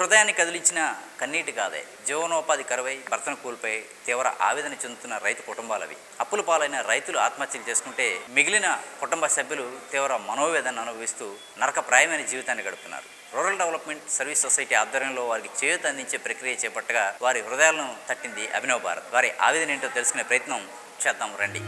హృదయాన్ని కదిలించిన కన్నీటి కాదే. జీవనోపాధి కరువై భర్తను కోల్పోయి తీవ్ర ఆవేదన చెందుతున్న రైతు కుటుంబాలవి. అప్పుల పాలైన రైతులు ఆత్మహత్యలు చేసుకుంటే మిగిలిన కుటుంబ సభ్యులు తీవ్ర మనోవేదన అనుభవిస్తూ నరకప్రాయమైన జీవితాన్ని గడుపుతున్నారు. రూరల్ డెవలప్మెంట్ సర్వీస్ సొసైటీ ఆధ్వర్యంలో వారికి చేయూత అందించే ప్రక్రియ చేపట్టగా వారి హృదయాలను తట్టింది అభినవ్ భారత్. వారి ఆవేదన ఏంటో తెలుసుకునే ప్రయత్నం చేద్దాం రండి.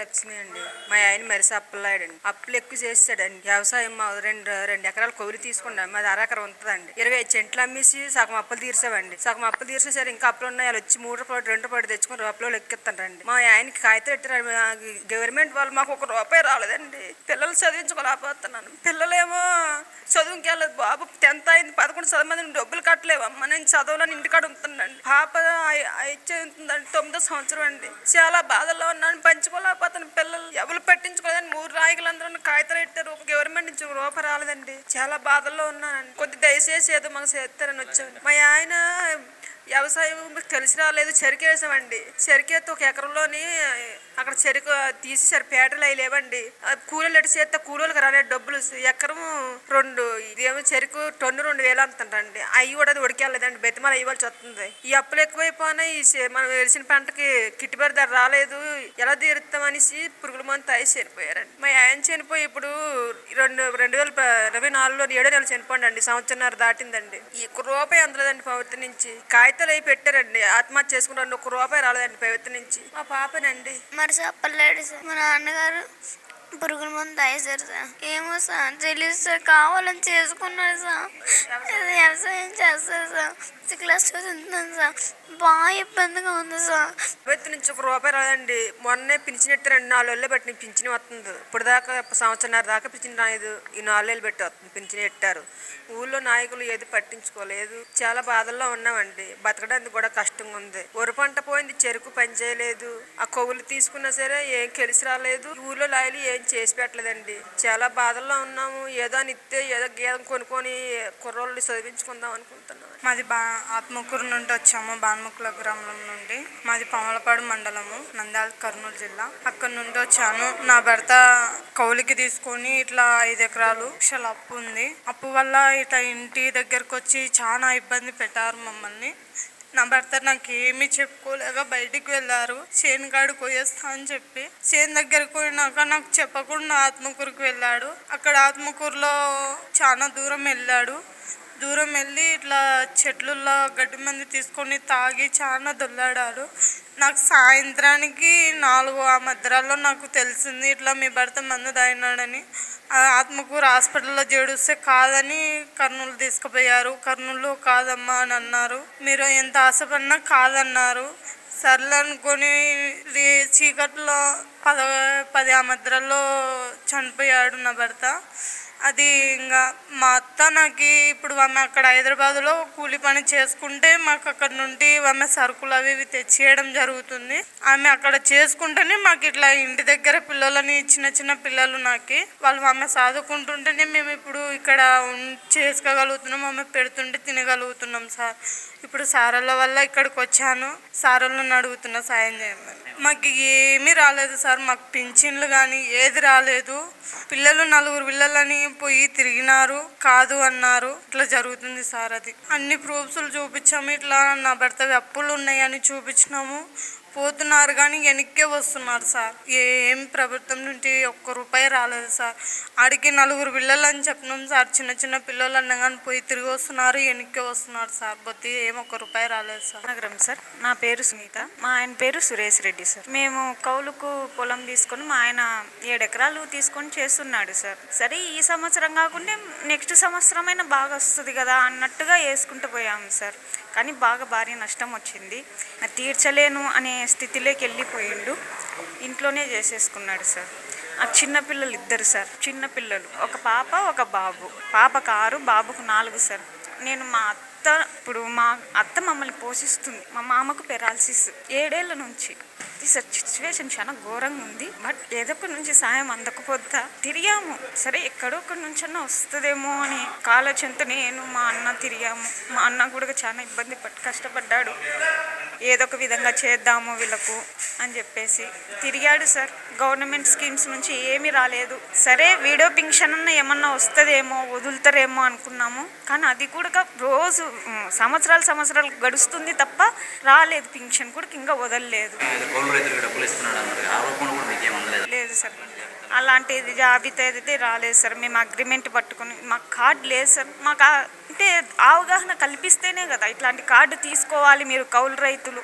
లక్ష్మి అండి. మా ఆయన మరిసి అప్పులాడండి. అప్పులు ఎక్కువ చేస్తాడండి. వ్యవసాయం రెండు ఎకరాలు కౌలు తీసుకున్నాం. మాది అరెకరం ఉంటుందండి. 25 సెంట్లు అమ్మేసి సగం అప్పులు తీర్చామండి. సగం అప్పులు తీర్చేసారు. ఇంకా అప్పులు ఉన్నాయి. వాళ్ళు వచ్చి 3 రూపాయలు 2 రూపాయలు తెచ్చుకుని అప్పులో లెక్కిస్తారండి. మా ఆయనకి కాగితం పెట్టారు. గవర్నమెంట్ వాళ్ళు మాకు 1 రూపాయి రాలేదండి. పిల్లలు చదివించుకోలేకపోతున్నాను. పిల్లలేమో చదువుకి వెళ్ళదు. బాబు 10th అయింది. 11 మంది డబ్బులు కట్టలేవు. అమ్మ నేను చదవాలని ఇంటికాడ ఉంటుందండి. పాప చదువుతుందండి. 9వ సంవత్సరం అండి. చాలా బాధల్లో ఉన్నాను. పంచుకోలేకపోతున్నాను. పిల్లలు ఎవరు పట్టించుకోలేదని 3 నాయకులందరూ కాగితాలు పెట్టారు. గవర్నమెంట్ నుంచి 1 రూపాయి రాలేదండి. చాలా బాధల్లో ఉన్నానండి. కొద్ది దయచేసి ఏదో మాకు చేస్తారని వచ్చాను. మా ఆయన వ్యవసాయం కలిసి రాలేదు. చెరుకు వేసామండి. చెరుకేస్తే 1 ఎకరంలోని అక్కడ చెరుకు తీసేసారు. పేటలు అవి లేవండి. కూలీలు ఎటు చేస్తే కూలీలకు రాలే డబ్బులు. ఎకరం 2 ఇదేమో చెరుకు టన్ను 2000 అంటుందండి. అవి కూడా అది ఉడికెళ్ళలేదండి. బెతిమాలు అయ్యవలసి వస్తుంది. ఈ అప్పులు ఎక్కువైపోయినాయి. మనం వేసిన పంటకి గిట్టుబాటు ధర రాలేదు. ఎలా తీరుస్తామనేసి పురుగుల మందు తాగి చనిపోయారండి. మా ఆయన చనిపోయి ఇప్పుడు 2024లో 7వ నెల చనిపోండి. సంవత్సరంన్నర దాటిందండి. 1 రూపాయి అందలేదండి ప్రభుత్వం నుంచి. కాగితాలు అవి పెట్టారండి. ఆత్మహత్య చేసుకున్నారండి. 1 రూపాయి రాలేదండి ప్రభుత్వం నుంచి. మా పాపనండి మరి చెప్పలేడు సార్. మా నాన్నగారు పురుగుల మందు తాగేశారు సార్. ఏమో సార్ తెలియదు సార్. కావాలని చేసుకున్నాడు సార్. వ్యవసాయం చేస్తారు సార్. 6th క్లాస్ చదువుతున్నాను సార్. బాగా ఇబ్బందిగా ఉంది సార్. ప్రభుత్వం నుంచి 1 రూపాయి రాదండి. మొన్నే పింఛన్ ఎట్టారండి. 4 ఏళ్ళు పెట్టి పింఛన్ వస్తుంది. ఇప్పుడు దాకా సంవత్సరంన్నర దాకా పింఛన్ రాలేదు. ఈ 4 ఏళ్ళు పెట్టి వస్తుంది పింఛన్ ఎట్టారు. ఊళ్ళో నాయకులు ఏది పట్టించుకోలేదు. చాలా బాధల్లో ఉన్నామండి. బతకడానికి కూడా కష్టంగా ఉంది. వరి పంట పోయింది. చెరుకు పని చేయలేదు. ఆ కొవ్వులు తీసుకున్నా సరే ఏం కలిసి రాలేదు. ఊళ్ళో లాయలు ఏం చేసి పెట్టలేదండి. చాలా బాధల్లో ఉన్నాము. ఏదో నిత్తే ఏదో గేదెం కొనుక్కొని కుర్రోళ్ళు చదివించుకుందాం అనుకుంటున్నాం. మాది ఆత్మకూరు నుండి వచ్చాము. బాన్ముకుల గ్రామం నుండి. మాది పాములపాడు మండలము, నంద్యాల, కర్నూలు జిల్లా. అక్కడ నుండి వచ్చాను. నా భర్త కౌలికి తీసుకొని ఇట్లా 5 ఎకరాలు లక్షల అప్పు ఉంది. అప్పు వల్ల ఇట్లా ఇంటి దగ్గరకు వచ్చి చాలా ఇబ్బంది పెట్టారు మమ్మల్ని. నా భర్త నాకు ఏమీ చెప్పుకోలేక బయటికి వెళ్ళారు. చేను కాడికి పోయేస్తా అని చెప్పి చేను దగ్గరికి పోయినాక నాకు చెప్పకుండా ఆత్మకూరుకు వెళ్ళాడు. అక్కడ ఆత్మకూరులో చాలా దూరం వెళ్ళాడు. దూరం వెళ్ళి ఇట్లా చెట్లుల్లో గడ్డి మంది తీసుకొని తాగి చాలా దొల్లాడాడు. నాకు సాయంత్రానికి 4 ఆ మధ్యలో నాకు తెలిసింది ఇట్లా మీ భర్త మందు తాగినాడని. ఆత్మకూరు హాస్పిటల్లో చేడుస్తే కాదని కర్నూలు తీసుకుపోయారు. కర్నూలు కాదమ్మా అని అన్నారు. మీరు ఎంత ఆశపడినా కాదన్నారు. సర్లే అనుకొని చీకట్లో 10 ఆ మధ్యలో చనిపోయాడు నా భర్త. అది ఇంకా మా అత్త నాకు ఇప్పుడు ఆమె అక్కడ హైదరాబాద్లో కూలి పని చేసుకుంటే మాకు అక్కడ నుండి ఆమె సరుకులు అవి ఇవి తెచ్చియడం జరుగుతుంది. ఆమె అక్కడ చేసుకుంటేనే మాకు ఇట్లా ఇంటి దగ్గర పిల్లలని చిన్న పిల్లలు నాకు వాళ్ళు ఆమె చదువుకుంటుంటేనే మేము ఇప్పుడు ఇక్కడ చేసుకోగలుగుతున్నాం. ఆమె పెడుతుంటే తినగలుగుతున్నాం సార్. ఇప్పుడు సారోళ్ళ వల్ల ఇక్కడికి వచ్చాను. సారోళ్ళని అడుగుతున్నా సాయం చేయమని. మాకు ఏమీ రాలేదు సార్. మాకు పింఛన్లు కానీ ఏది రాలేదు. పిల్లలు 4 పిల్లలని పోయి తిరిగినారు. కాదు అన్నారు. ఇట్లా జరుగుతుంది సార్. అది అన్ని ప్రూఫ్స్లు చూపించాము. ఇట్లా నా భర్త అప్పులు ఉన్నాయని చూపించినాము. పోతున్నారు కానీ వెనక్కే వస్తున్నారు సార్. ఏం ప్రభుత్వం నుండి 1 రూపాయి రాలేదు సార్. ఆడికి 4 పిల్లలు అని చెప్పినాం సార్. చిన్న పిల్లలు అన్నా కానీ పోయి తిరిగి వస్తున్నారు, వెనక్కే వస్తున్నారు సార్. పోతే ఏం 1 రూపాయి రాలేదు సార్. నగరం సార్. నా పేరు సునీత. మా ఆయన పేరు సురేష్ రెడ్డి సార్. మేము కౌలుకు పొలం తీసుకొని మా ఆయన 7 ఎకరాలు తీసుకొని చేస్తున్నాడు సార్. సరే ఈ సంవత్సరం కాకుండా నెక్స్ట్ సంవత్సరం అయినా బాగా వస్తుంది కదా అన్నట్టుగా వేసుకుంటూ పోయాము సార్. కానీ బాగా భారీ నష్టం వచ్చింది. తీర్చలేను అనే స్థితిలోకి వెళ్ళిపోయిండు. ఇంట్లోనే చేసేసుకున్నాడు సార్. నాకు చిన్నపిల్లలు 2 సార్. చిన్నపిల్లలు, ఒక పాప ఒక బాబు. పాపకు 6, బాబుకు 4 సార్. నేను మా అత్త మమ్మల్ని పోషిస్తుంది. మా మామకు పెరాలసిస్ 7 ఏళ్ల నుంచి. అది సార్ సిచ్యువేషన్ చాలా ఘోరంగా ఉంది. బట్ ఏదో ఒక నుంచి సాయం అందకపోతే తిరిగాము, సరే ఎక్కడో ఒకటి నుంచన్నా వస్తుందేమో అని ఆలోచనతో నేను మా అన్న తిరిగాము. మా అన్న కూడా చాలా ఇబ్బంది పట్టి కష్టపడ్డాడు, ఏదో ఒక విధంగా చేద్దాము వీళ్ళకు అని చెప్పేసి తిరిగాడు సార్. గవర్నమెంట్ స్కీమ్స్ నుంచి ఏమీ రాలేదు. సరే వీడియో పింఛన్ అన్న ఏమన్నా వస్తుందేమో వదులుతారేమో అనుకున్నాము, కానీ అది కూడా రోజు సంవత్సరాలు గడుస్తుంది తప్ప రాలేదు. పింఛన్ కూడా ఇంకా వదలలేదు. లేదు సార్, అలాంటిది జాబితా అయితే రాలేదు సార్. మేము అగ్రిమెంట్ పట్టుకొని మాకు కార్డు లేదు సార్. మాకు అంటే అవగాహన కల్పిస్తేనే కదా ఇట్లాంటి కార్డు తీసుకోవాలి మీరు. కౌలు రైతులు,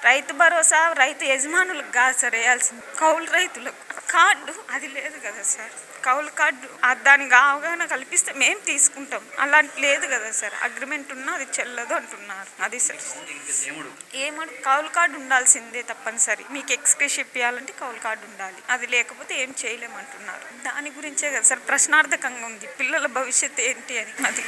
రైతు భరోసా రైతు యజమానులకు కాదు సార్ వేయాల్సింది, కౌలు రైతులకు కార్డు అది లేదు కదా సార్. కౌలు కార్డు దానికి అవగాహన కల్పిస్తే మేము తీసుకుంటాం, అలాంటి లేదు కదా సార్. అగ్రిమెంట్ ఉన్నా అది చెల్లదు అంటున్నారు. అది సార్ ఏమడు కౌలు కార్డు ఉండాల్సిందే తప్పనిసరి. మీకు ఎక్స్ప్రెస్ ఇప్పించాలంటే కౌలు కార్డు ఉండాలి, అది లేకపోతే ఏం చేయలేమంటున్నారు. దాని గురించే కదా సార్ ప్రశ్నార్థకంగా ఉంది, పిల్లల భవిష్యత్తు ఏంటి అని. అది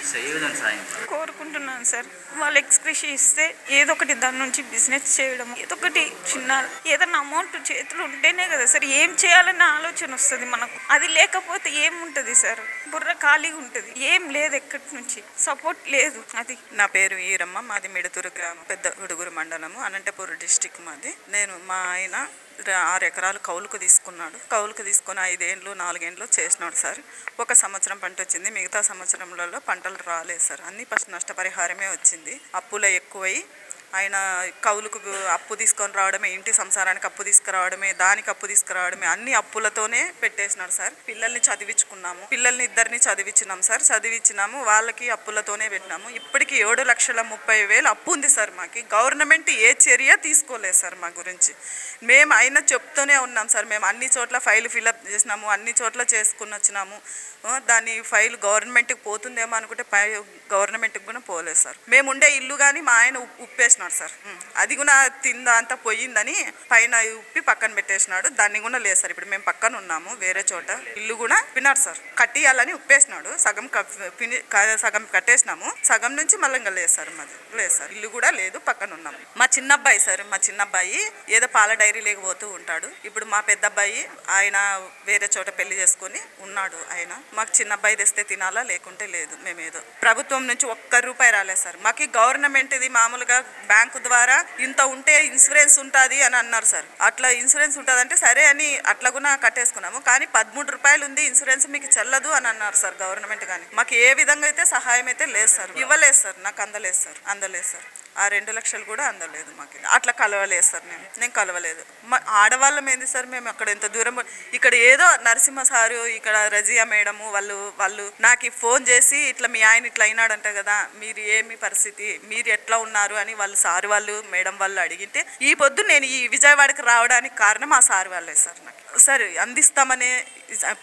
కోరుకుంటున్నాను సార్. వాళ్ళు ఎక్స్ప్రెస్ ఇస్తే ఏదో ఒకటి దాని నుంచి బిజినెస్ చేయడం, ఏదో ఒకటి చిన్న ఏదైనా అమౌంట్ చేతులు ఉంటేనే కదా సార్ ఏం చేయాలన్న ఆలోచన వస్తుంది మనకు. అది లేకపోతే ఏముంటుంది సార్, బుర్ర ఖాళీగా ఉంటుంది, ఏం లేదు, ఎక్కడి నుంచి సపోర్ట్ లేదు. అది నా పేరు ఈరమ్మ, మాది మిడతూరు గ్రామం, పెద్ద ఉడుగురు మండలము, అనంతపురం డిస్టిక్ మాది. మా ఆయన 6 ఎకరాలు కౌలుకు తీసుకున్నాడు. కౌలుకు తీసుకొని 5 ఏళ్ళు 4 ఏళ్ళు చేసినాడు సార్. 1 సంవత్సరం పంట వచ్చింది, మిగతా సంవత్సరంలో పంటలు రాలేదు సార్. అన్ని ఫస్ట్ నష్టపరిహారమే వచ్చింది. అప్పులు ఎక్కువై ఆయన కౌలుకు అప్పు తీసుకొని రావడమే, ఇంటి సంసారానికి అప్పు తీసుకురావడమే, దానికి అప్పు తీసుకురావడమే, అన్ని అప్పులతోనే పెట్టేసినాడు సార్. పిల్లల్ని చదివించుకున్నాము, పిల్లల్ని 2 చదివించినాం సార్. చదివించినాము, వాళ్ళకి అప్పులతోనే పెట్టినాము. ఇప్పటికి 7,30,000 అప్పు ఉంది సార్. మాకు గవర్నమెంట్ ఏ చర్య తీసుకోలేదు సార్ మా గురించి. మేము అయినా చెప్తూనే ఉన్నాం సార్. మేము అన్ని చోట్ల ఫైల్ ఫిలప్ చేసినాము, అన్ని చోట్ల చేసుకుని వచ్చినాము. దాని ఫైల్ గవర్నమెంట్కి పోతుందేమో అనుకుంటే గవర్నమెంట్కి కూడా పోలేదు సార్. మేము ఉండే ఇల్లు కానీ మా ఆయన ఉప్పేసినాడు సార్. అది కూడా తిందా అంతా పోయిందని పైన ఉప్పి పక్కన పెట్టేసినాడు. దాన్ని కూడా లేదు సార్. ఇప్పుడు మేము పక్కన ఉన్నాము వేరే చోట, ఇల్లు కూడా విన్నాడు సార్. కట్టియాలని ఉప్పేసినాడు, సగం కట్టేసినాము, సగం నుంచి మళ్ళీ ఇంకా లేదు సార్. మాది లేదు సార్, ఇల్లు కూడా లేదు, పక్కన ఉన్నాము. మా చిన్నబ్బాయి సార్, మా చిన్నబ్బాయి ఏదో పాల డైరీ లేకపోతూ ఉంటాడు. ఇప్పుడు మా పెద్ద అబ్బాయి ఆయన వేరే చోట పెళ్లి చేసుకొని ఉన్నాడు. ఆయన మాకు చిన్నబ్బాయి తెస్తే తినాలా, లేకుంటే లేదు. మేమేదో ప్రభుత్వం నుంచి 1 రూపాయి రాలేదు సార్. మాకు గవర్నమెంట్ ఇది మామూలుగా బ్యాంకు ద్వారా ఇంత ఉంటే ఇన్సూరెన్స్ ఉంటుంది అని అన్నారు సార్. అట్లా ఇన్సూరెన్స్ ఉంటుంది అంటే సరే అని అట్లా కూడా కట్టేసుకున్నాము. కానీ 13 రూపాయలు ఉంది ఇన్సూరెన్స్, మీకు చెల్లదు అని అన్నారు సార్ గవర్నమెంట్. కానీ మాకు ఏ విధంగా అయితే సహాయం అయితే లేదు సార్, ఇవ్వలేదు సార్. నాకు అందలేదు సార్. ఆ 2 లక్షలు కూడా అందలేదు మాకు. అట్లా కలవలేదు సార్. నేను కలవలేదు. ఆడవాళ్ళం ఏంది సార్, మేము అక్కడ ఎంత దూరం, ఇక్కడ ఏదో నరసింహ సారు, ఇక్కడ రజియా మేడము వాళ్ళు నాకు ఫోన్ చేసి ఇట్లా మీ ఆయన ఇట్లా అయినాడంట కదా, మీరు ఏమి పరిస్థితి, మీరు ఎట్లా ఉన్నారు అని వాళ్ళు సారు వాళ్ళు మేడం వాళ్ళు అడిగితే ఈ పొద్దు నేను ఈ విజయవాడకి రావడానికి కారణం ఆ సారు వాళ్ళే సార్. నాకు సార్ అందిస్తామనే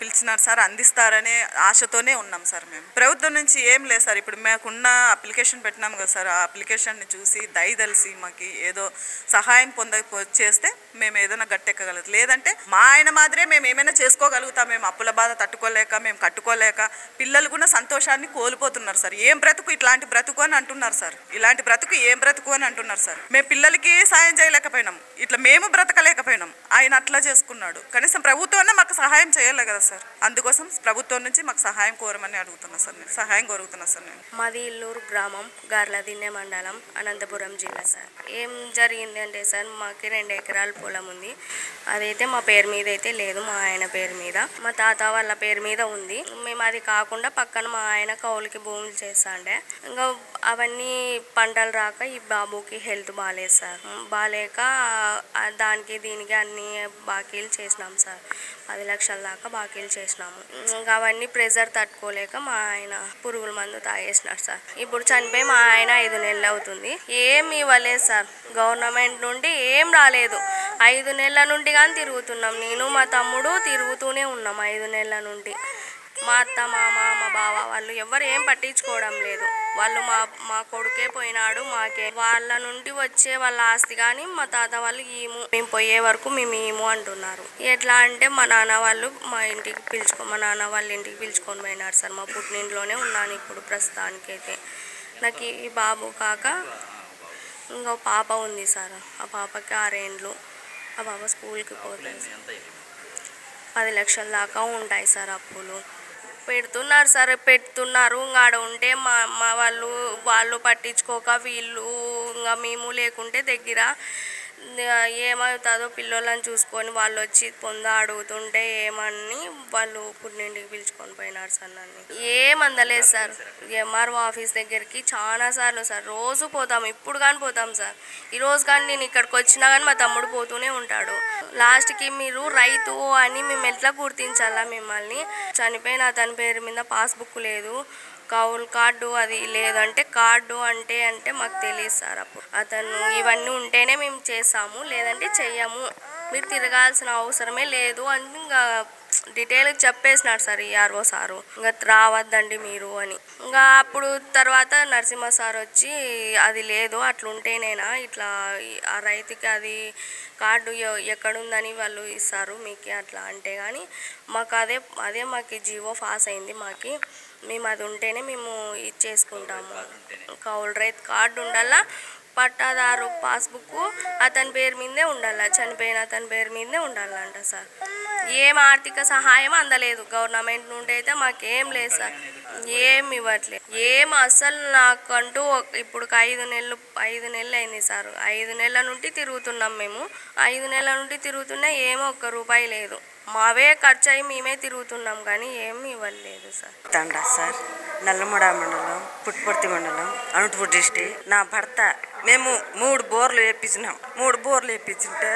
పిలిచినారు సార్, అందిస్తారనే ఆశతోనే ఉన్నాం సార్. మేము ప్రభుత్వం నుంచి ఏం లేదు సార్. ఇప్పుడు మాకున్న అప్లికేషన్ పెట్టినాం కదా సార్, ఆ అప్లికేషన్ని చూసి దయదలిసి మాకు ఏదో సహాయం చేస్తే మేము ఏదైనా గట్టెక్కగలుగుతాం. లేదంటే మా ఆయన మాదిరే మేము ఏమైనా చేసుకోగలుగుతాం. మేము అప్పుల బాధ తట్టుకోలేక, మేము కట్టుకోలేక, పిల్లలు కూడా సంతోషాన్ని కోల్పోతున్నారు సార్. ఏం బ్రతుకు ఇట్లాంటి బ్రతుకు అని అంటున్నారు సార్. ఇలాంటి బ్రతుకు ఏం బ్రతుకు అని అంటున్నారు సార్. మేము పిల్లలకి సాయం చేయలేకపోయినాం, ఇట్లా మేము బ్రతకలేకపోయినాం. ఆయన అట్లా చేసుకున్నాడు. కనీసం ప్రభుత్వం మాకు సహాయం చేయాలి కదా సార్. అందుకోసం ప్రభుత్వం నుంచి మాకు సహాయం కోరమని అడుగుతున్నా సార్. నేను సహాయం కోరుతున్నా సార్. నేను మాది ఇల్లూరు గ్రామం, గార్లదిన్నె మండలం, అనంతపురం జిల్లా సార్. ఏం జరిగింది అంటే సార్, మాకు 2 ఎకరాల పొలం ఉంది. అదైతే మా పేరు మీద అయితే లేదు, మా ఆయన పేరు మీద, మా తాత వాళ్ళ పేరు మీద ఉంది. మేము అది కాకుండా పక్కన మా ఆయన కౌలుకి భూములు చేస్తాండే. ఇంకా అవన్నీ పంటలు రాక ఈ బాబుకి హెల్త్ బాగాలేదు సార్. బాగాలేక దానికి దీనికి అన్ని బాకీలు చేసినాం సార్. 10 లక్షల దాకా బాకీలు చేసినాము. ఇంకా అవన్నీ ప్రెజర్ తట్టుకోలేక మా ఆయన పురుగుల మందు తాగేసినాడు సార్. ఇప్పుడు చనిపోయి మా ఆయన 5 నెలలు అవుతుంది. ఏం ఇవ్వలేదు సార్, గవర్నమెంట్ నుండి ఏం రాలేదు. 5 నెలల నుండి కానీ తిరుగుతున్నాం, నేను మా తమ్ముడు తిరుగుతూనే ఉన్నాం 5 నెలల నుండి. మా అత్త మామ మా బావ వాళ్ళు ఎవరు ఏం పట్టించుకోవడం లేదు. వాళ్ళు మా కొడుకే పోయినాడు, మాకే వాళ్ళ నుండి వచ్చే వాళ్ళ ఆస్తి కానీ మా తాత వాళ్ళు మేము పోయే వరకు మేము ఏమో అంటున్నారు. ఎట్లా అంటే మా నాన్న వాళ్ళు మా నాన్న వాళ్ళ ఇంటికి పిలుచుకొని పోయినారు సార్. మా పుట్టినింట్లోనే ఉన్నాను ఇప్పుడు ప్రస్తుతానికైతే. నాకు ఈ బాబు కాక ఇంకో పాప ఉంది సార్. ఆ పాపకి 6 ఏండ్లు. ఆ బాబా స్కూల్కి పోతాయి. ఎంత 10 లక్షల దాకా ఉంటాయి సార్ అప్పులు. పెడుతున్నారు సార్, పెడుతున్నారు. ఇంకా ఆడ ఉంటే మా వాళ్ళు పట్టించుకోక వీళ్ళు ఇంకా మేము లేకుంటే దగ్గర ఏమవుతుందో పిల్లలను చూసుకొని వాళ్ళు వచ్చి అడుగుతుంటే ఏమని వాళ్ళు పుట్టింటికి పిలుచుకొని పోయినారు సార్ నన్ను. ఏమందలేదు సార్. ఎంఆర్ఓ ఆఫీస్ దగ్గరికి చాలా సార్లు సార్, రోజు పోతాం. ఇప్పుడు కానీ పోతాం సార్. ఈరోజు కానీ నేను ఇక్కడికి వచ్చినా కానీ మా తమ్ముడు పోతూనే ఉంటాడు. లాస్ట్కి మీరు రైతు అని మేము ఎట్లా గుర్తించాలా మిమ్మల్ని? చనిపోయిన అతని పేరు మీద పాస్బుక్ లేదు, కౌలు కార్డు అది లేదంటే కార్డు అంటే మాకు తెలియదు సార్. అప్పుడు అతను ఇవన్నీ ఉంటేనే మేము చేస్తాము, లేదంటే చెయ్యము, మీరు తిరగాల్సిన అవసరమే లేదు అని ఇంకా డీటెయిల్గా చెప్పేసినాడు సార్ ఈ ఆర్ఓ సారు. ఇంకా రావద్దండి మీరు అని. ఇంకా అప్పుడు తర్వాత నరసింహ సార్ వచ్చి అది లేదు, అట్లుంటేనేనా ఇట్లా ఆ రైతుకి అది కార్డు ఎక్కడుందని వాళ్ళు ఇస్తారు మీకు అట్లా అంటే కానీ మాకు అదే మాకు జీవో పాస్ అయింది. మేము అది ఉంటేనే మేము ఇచ్చేసుకుంటాము. కౌలు రైతు కార్డు ఉండాలా, పట్టాదారు పాస్బుక్ అతని పేరు మీదే ఉండాలా, చనిపోయిన అతని పేరు మీదే ఉండాలంట సార్. ఏం ఆర్థిక సహాయం అందలేదు గవర్నమెంట్ నుండి అయితే మాకేం లేదు సార్. ఏం ఇవ్వట్లేదు, ఏం అసలు. నాకంటూ ఇప్పుడు 5 నెలలు అయింది సార్. 5 నెలల నుండి తిరుగుతున్నాం మేము. 5 నెలల నుండి తిరుగుతున్నా ఏమో 1 రూపాయి లేదు. మావే ఖర్చు అయ్యి మేమే తిరుగుతున్నాం కానీ ఏమి ఇవ్వలేదు సార్. తండా సార్, నల్లమూడ మండలం, పుట్టుపర్తి మండలం, అనంతపూర్ డిస్ట్రిక్ట్. నా భర్త మేము 3 బోర్లు వేయించినాం. 3 బోర్లు వేయించుంటే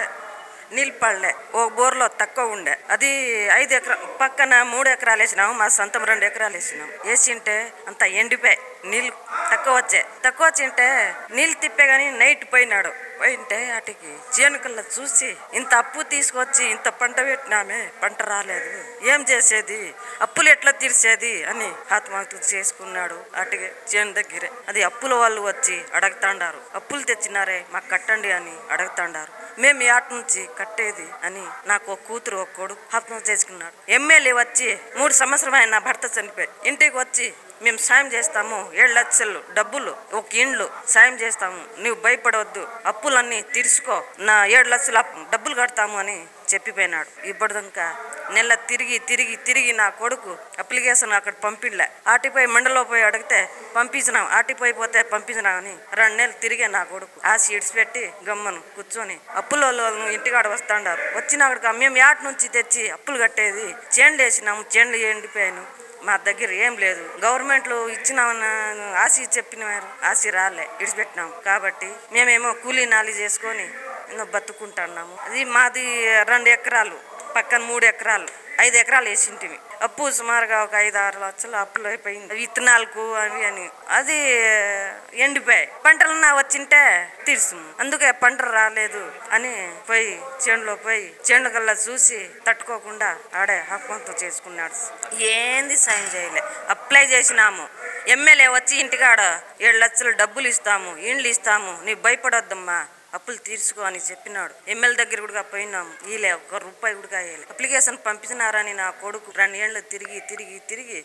నీళ్ళు పడలే. ఒక బోర్లో తక్కువ ఉండే, అది 5 ఎకరాలు పక్కన 3 ఎకరాలు వేసినాము. మా సొంతం 2 ఎకరాలు వేసినాం. వేసింటే అంత ఎండిపోయి నీళ్ళు తక్కువ వచ్చింటే నీళ్ళు తిప్పే కానీ నైట్ పోయింటే వాటికి చేనుకల్లా చూసి ఇంత అప్పు తీసుకొచ్చి ఇంత పంట పెట్టినామే, పంట రాలేదు, ఏం చేసేది, అప్పులు ఎట్లా తీర్చేది అని ఆత్మహత్య చేసుకున్నాడు. వాటికి చేను దగ్గరే అది అప్పుల వాళ్ళు వచ్చి అడుగుతాండారు, అప్పులు తెచ్చినారే మాకు కట్టండి అని అడుగుతాండారు. మేము ఆట నుంచి కట్టేది అని నాకు ఒక కూతురు ఒక కొడుకు ఆత్మహత్య చేసుకున్నాడు. ఎమ్మెల్యే వచ్చి 3 సంవత్సరం అయిన భర్త చనిపోయి ఇంటికి వచ్చి మేము సాయం చేస్తాము, 7 లక్షలు డబ్బులు ఒక ఇండ్లు సాయం చేస్తాము, నువ్వు భయపడవద్దు, అప్పులన్నీ తీర్చుకో, నా 7 లక్షలు డబ్బులు కడతాము అని చెప్పిపోయినాడు. ఇప్పటిదాకా నెల తిరిగి నా కొడుకు అప్లికేషన్ అక్కడ పంపిళ్ళే. ఆటిపై మండలో పోయి అడిగితే పంపించినాం, ఆటిపోయిపోతే పంపించినాం అని 2 నెలలు తిరిగే నా కొడుకు ఆశ ఇడిచిపెట్టి గమ్మను కూర్చొని అప్పుల వాళ్ళు ఇంటికాడ వస్తాండారు. వచ్చినాక మేము యాట నుంచి తెచ్చి అప్పులు కట్టేది, చేండ్లు వేసినాము, చేండ్లు ఎండిపోయాను. మా దగ్గర ఏం లేదు. గవర్నమెంట్లో ఇచ్చినామన్న ఆశ చెప్పినారు, ఆశ రాలే, ఇడిచిపెట్టినాము. కాబట్టి మేమేమో కూలీ నాలి చేసుకొని బతుకుంటున్నాము. అది మాది 2 ఎకరాలు, పక్కన 3 ఎకరాలు, 5 ఎకరాలు వేసింటివి. అప్పు సుమారుగా ఒక 5-6 లక్షలు అప్పులు అయిపోయింది. విత్తనాలకు అవి అని అది ఎండిపోయాయి. పంటలన్నా వచ్చింటే తీర్చుము, అందుకే పంట రాలేదు అని పోయి చేనులో కల్లా చూసి తట్టుకోకుండా ఆడే ఆత్మహత్య చేసుకున్నాడు. ఏంది సాయం చేయలే. అప్లై చేసినాము, ఎమ్మెల్యే వచ్చి ఇంటికాడ 7 లక్షలు డబ్బులు ఇస్తాము, ఇండ్లు ఇస్తాము, నీవు భయపడొద్దమ్మా, అప్పులు తీర్చుకో అని చెప్పినాడు. ఎమ్మెల్యే దగ్గర కూడా పోయినాము, వీలే 1 రూపాయి కూడా వేయలే. అప్లికేషన్ పంపించినారని నా కొడుకు 2 ఏళ్ళు తిరిగి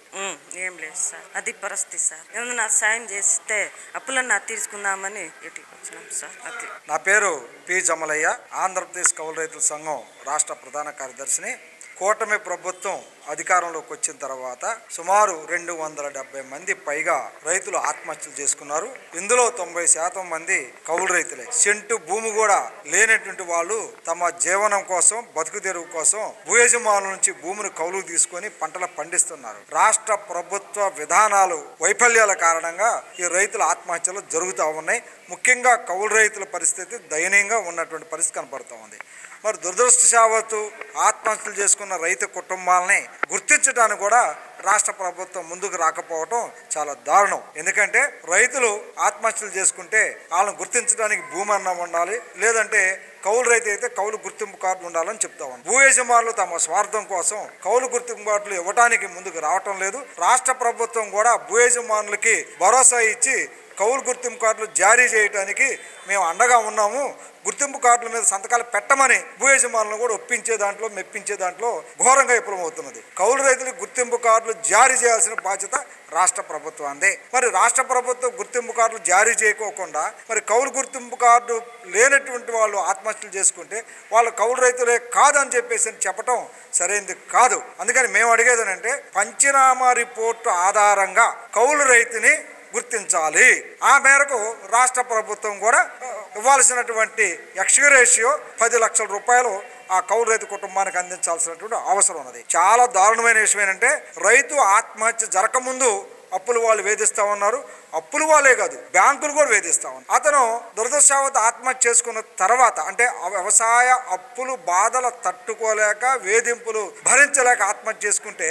ఏం లేదు సార్. అది పరిస్థితి సార్. ఏమన్నా నాకు సాయం చేస్తే అప్పులన్నా తీర్చుకుందామని ఇటుకి వచ్చినాం సార్. అది నా పేరు పి జమలయ్య, ఆంధ్రప్రదేశ్ కౌలు రైతుల సంఘం రాష్ట్ర ప్రధాన కార్యదర్శిని. కూటమి ప్రభుత్వం అధికారంలోకి వచ్చిన తర్వాత సుమారు 270 మంది పైగా రైతులు ఆత్మహత్యలు చేసుకున్నారు. ఇందులో 90% మంది కౌలు రైతులే. సెంటు భూమి కూడా లేనటువంటి వాళ్ళు తమ జీవనం కోసం, బతుకు తెరువు కోసం భూయజమానుల నుంచి భూమిని కౌలుకు తీసుకొని పంటలు పండిస్తున్నారు. రాష్ట్ర ప్రభుత్వ విధానాలు వైఫల్యాల కారణంగా ఈ రైతుల ఆత్మహత్యలు జరుగుతూ ఉన్నాయి. ముఖ్యంగా కౌలు రైతుల పరిస్థితి దయనీయంగా ఉన్నటువంటి పరిస్థితి కనపడుతూ ఉంది. మరి దురదృష్టవశాత్తు ఆత్మహత్యలు చేసుకున్న రైతు కుటుంబాలని గుర్తించడానికి కూడా రాష్ట్ర ప్రభుత్వం ముందుకు రాకపోవడం చాలా దారుణం. ఎందుకంటే రైతులు ఆత్మహత్యలు చేసుకుంటే వాళ్ళని గుర్తించడానికి భూమి అన్నం ఉండాలి, లేదంటే కౌలు రైతు అయితే కౌలు గుర్తింపు కార్డు ఉండాలని చెప్తా ఉన్నాం. భూ యజమానులు తమ స్వార్థం కోసం కౌలు గుర్తింపు కార్డులు ఇవ్వడానికి ముందుకు రావటం లేదు. రాష్ట్ర ప్రభుత్వం కూడా భూ యజమానులకి భరోసా ఇచ్చి కౌలు గుర్తింపు కార్డులు జారీ చేయడానికి మేము అండగా ఉన్నాము. గుర్తింపు కార్డుల మీద సంతకాలు పెట్టమని భూ యజమానులను కూడా ఒప్పించే దాంట్లో మెప్పించే దాంట్లో ఘోరంగా విఫలమవుతున్నది. కౌలు రైతులకు గుర్తింపు కార్డులు జారీ చేయాల్సిన బాధ్యత రాష్ట్ర ప్రభుత్వాందే. మరి రాష్ట్ర ప్రభుత్వం గుర్తింపు కార్డులు జారీ చేయకోకుండా మరి కౌలు గుర్తింపు కార్డు లేనటువంటి వాళ్ళు ఆత్మహత్యలు చేసుకుంటే వాళ్ళు కౌలు రైతులే కాదని చెప్పేసి చెప్పటం సరైనది కాదు. అందుకని మేము అడిగేది ఏంటంటే పంచనామా రిపోర్టు ఆధారంగా కౌలు రైతుని గుర్తించాలి. ఆ మేరకు రాష్ట్ర ప్రభుత్వం కూడా ఇవ్వాల్సినటువంటి ఎక్స్గ్రేషియో 10 లక్షల రూపాయలు ఆ కౌలు రైతు కుటుంబానికి అందించాల్సినటువంటి అవసరం ఉన్నది. చాలా దారుణమైన విషయం ఏంటంటే రైతు ఆత్మహత్య జరగకముందు అప్పులు వాళ్ళు వేధిస్తూ ఉన్నారు. అప్పులు వాళ్ళే కాదు, బ్యాంకులు కూడా వేధిస్తూ ఉన్నారు. అతను దురదృష్టవశాత్తు ఆత్మహత్య చేసుకున్న తర్వాత అంటే వ్యవసాయ అప్పులు బాధలు తట్టుకోలేక వేధింపులు భరించలేక ఆత్మహత్య చేసుకుంటే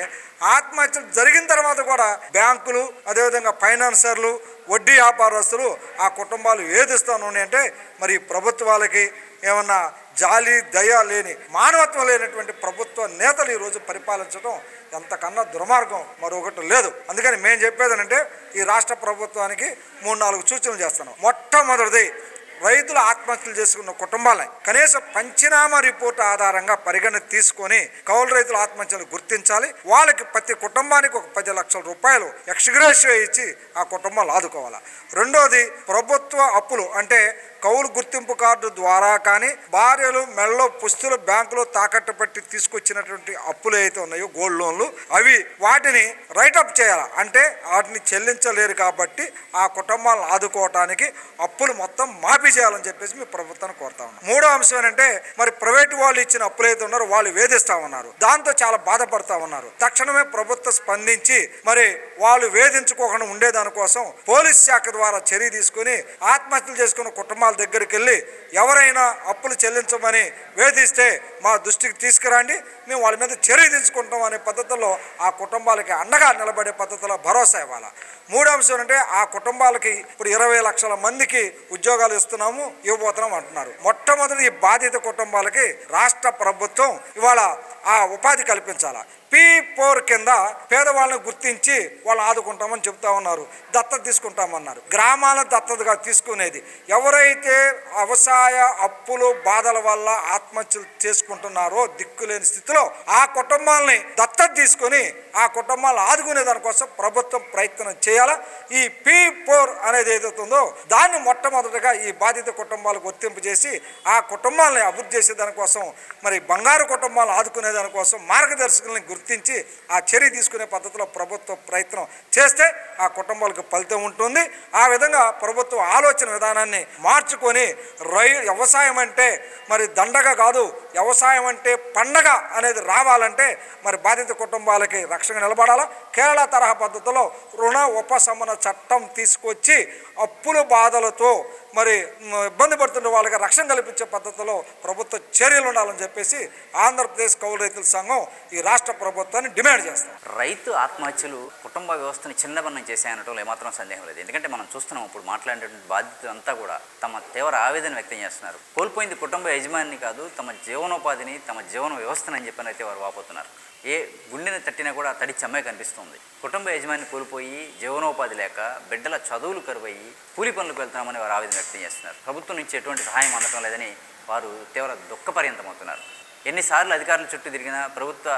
ఆత్మహత్య జరిగిన తర్వాత కూడా బ్యాంకులు అదేవిధంగా ఫైనాన్సర్లు వడ్డీ వ్యాపారస్తులు ఆ కుటుంబాలు వేధిస్తాను అంటే మరి ప్రభుత్వాలకి ఏమన్నా జాలి దయ లేని మానవత్వం లేనటువంటి ప్రభుత్వ నేతలు ఈరోజు పరిపాలించడం ఎంతకన్నా దుర్మార్గం మరొకటి లేదు. అందుకని మేము చెప్పేది అంటే ఈ రాష్ట్ర ప్రభుత్వానికి 3-4 సూచనలు చేస్తున్నాం. మొట్టమొదటిది రైతులు ఆత్మహత్యలు చేసుకున్న కుటుంబాలని కనీసం పంచనామా రిపోర్టు ఆధారంగా పరిగణ తీసుకొని కౌలు రైతుల ఆత్మహత్యలు గుర్తించాలి. వాళ్ళకి ప్రతి కుటుంబానికి ఒక 10 లక్షల రూపాయలు ఎక్స్గ్రేషియో ఇచ్చి ఆ కుటుంబాలు ఆదుకోవాలి. రెండోది ప్రభుత్వ అప్పులు అంటే కౌలు గుర్తింపు కార్డు ద్వారా కానీ భార్యలు మెడలో పుస్తులు బ్యాంకులో తాకట్టు పెట్టి తీసుకొచ్చినటువంటి అప్పులు అయితే ఉన్నాయో గోల్డ్ లోన్లు అవి వాటిని రైటప్ చేయాలి. అంటే వాటిని చెల్లించలేరు కాబట్టి ఆ కుటుంబాలను ఆదుకోవటానికి అప్పులు మొత్తం మాఫీ చేయాలని చెప్పేసి మీ ప్రభుత్వాన్ని కోరుతా ఉన్నాం. మూడో అంశం ఏంటంటే మరి ప్రైవేటు వాళ్ళు ఇచ్చిన అప్పులు అయితే ఉన్నారో వాళ్ళు వేధిస్తా ఉన్నారు. దాంతో చాలా బాధపడతా ఉన్నారు. తక్షణమే ప్రభుత్వం స్పందించి మరి వాళ్ళు వేధించుకోకుండా ఉండేదానికోసం పోలీస్ శాఖ ద్వారా చర్య తీసుకుని ఆత్మహత్యలు చేసుకున్న కుటుంబాల దగ్గరికి వెళ్ళి ఎవరైనా అప్పులు చెల్లించమని వేధిస్తే మా దృష్టికి తీసుకురండి, మేము వాళ్ళ మీద చర్య తీసుకుంటాం అనే పద్ధతిలో ఆ కుటుంబాలకి అండగా నిలబడే పద్ధతిలో భరోసా ఇవ్వాలి. మూడో అంశం అంటే ఆ కుటుంబాలకి ఇప్పుడు 20 లక్షల మందికి ఉద్యోగాలు ఇవ్వబోతున్నాం అంటున్నారు. మొట్టమొదటి ఈ బాధిత కుటుంబాలకి రాష్ట్ర ప్రభుత్వం ఇవాళ ఆ ఉపాధి కల్పించాలి. P4 కింద పేదవాళ్ళని గుర్తించి వాళ్ళు ఆదుకుంటామని చెప్తా ఉన్నారు. దత్తత తీసుకుంటామన్నారు. గ్రామాల దత్తతగా తీసుకునేది ఎవరైతే వ్యవసాయ అప్పులు బాధల వల్ల ఆత్మహత్యలు చేసుకుంటున్నారో దిక్కులేని స్థితిలో ఆ కుటుంబాలని దత్తత తీసుకొని ఆ కుటుంబాలను ఆదుకునే దానికోసం ప్రభుత్వం ప్రయత్నం చేయాలా. ఈ P4 అనేది ఏదైతుందో దాన్ని మొట్టమొదటిగా ఈ బాధిత కుటుంబాలకు వర్తింపు చేసి ఆ కుటుంబాలని అభివృద్ధి చేసే దానికోసం మరి బంగారు కుటుంబాలను ఆదుకునే దానికోసం మార్గదర్శకులను గుర్తించి ఆ చర్య తీసుకునే పద్ధతిలో ప్రభుత్వం ప్రయత్నం చేస్తే ఆ కుటుంబాలకు ఫలితం ఉంటుంది. ఆ విధంగా ప్రభుత్వం ఆలోచన విధానాన్ని మార్చుకొని వ్యవసాయం అంటే మరి దండగ కాదు, వ్యవసాయం అంటే పండగ అనేది రావాలంటే మరి బాధిత కుటుంబాలకి రక్షణ నిలబడాలా. కేరళ తరహా పద్ధతిలో రుణ ఉపశమన చట్టం తీసుకొచ్చి అప్పుల బాధలతో మరి ఇబ్బంది పడుతున్న వాళ్ళకి రక్షణ కల్పించే పద్ధతిలో ప్రభుత్వ చర్యలు ఉండాలని చెప్పేసి ఆంధ్రప్రదేశ్ కౌలు రైతుల సంఘం ఈ రాష్ట్ర ప్రభుత్వాన్ని డిమాండ్ చేస్తాం. రైతు ఆత్మహత్యలు కుటుంబ వ్యవస్థను చిన్నబన్నం చేశాయనటంలో ఏమాత్రం సందేహం లేదు. ఎందుకంటే మనం చూస్తున్నాం ఇప్పుడు మాట్లాడేటువంటి బాధితులంతా కూడా తమ తీవ్ర ఆవేదన వ్యక్తం చేస్తున్నారు. కోల్పోయింది కుటుంబ యజమాని కాదు, తమ జీవనోపాధిని, తమ జీవన వ్యవస్థను అని చెప్పని అయితే వారు వాపోతున్నారు. ఏ గుండెని తట్టినా కూడా తడి చెమ్మే కనిపిస్తుంది. కుటుంబ యజమాని కోల్పోయి జీవనోపాధి లేక బిడ్డల చదువులు కరువయ్యి కూలి పనులకు వెళ్తున్నామని వారు ఆవేదన వ్యక్తం చేస్తున్నారు. ప్రభుత్వం నుంచి ఎటువంటి సహాయం అందటం లేదని వారు తీవ్ర దుఃఖపర్యంతమవుతున్నారు. ఎన్నిసార్లు అధికారుల చుట్టూ తిరిగినా, ప్రభుత్వ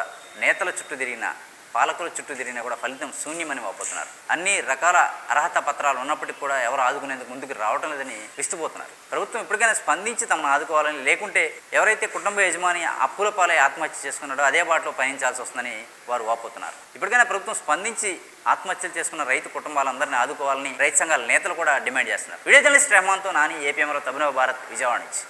నేతల చుట్టూ తిరిగినా, పాలకుల చుట్టూ తిరిగినా కూడా ఫలితం శూన్యమని వాపోతున్నారు. అన్ని రకాల అర్హత పత్రాలు ఉన్నప్పటికీ కూడా ఎవరు ఆదుకునేందుకు ముందుకు రావటం లేదని విస్తుపోతున్నారు. ప్రభుత్వం ఇప్పటికైనా స్పందించి తమను ఆదుకోవాలని, లేకుంటే ఎవరైతే కుటుంబ యజమాని అప్పుల పాలై ఆత్మహత్య చేసుకున్నాడో అదే బాటలో పయనించాల్సి వస్తుందని వారు వాపోతున్నారు. ఇప్పటికైనా ప్రభుత్వం స్పందించి ఆత్మహత్యలు చేసుకున్న రైతు కుటుంబాలందరినీ ఆదుకోవాలని రైతు సంఘాల నేతలు కూడా డిమాండ్ చేస్తున్నారు. వీడియో జర్నలిస్ట్ రెహమాన్తో నాని, ఏపీఎంలో తబినవ భారత్, విజయవాడ నుంచి.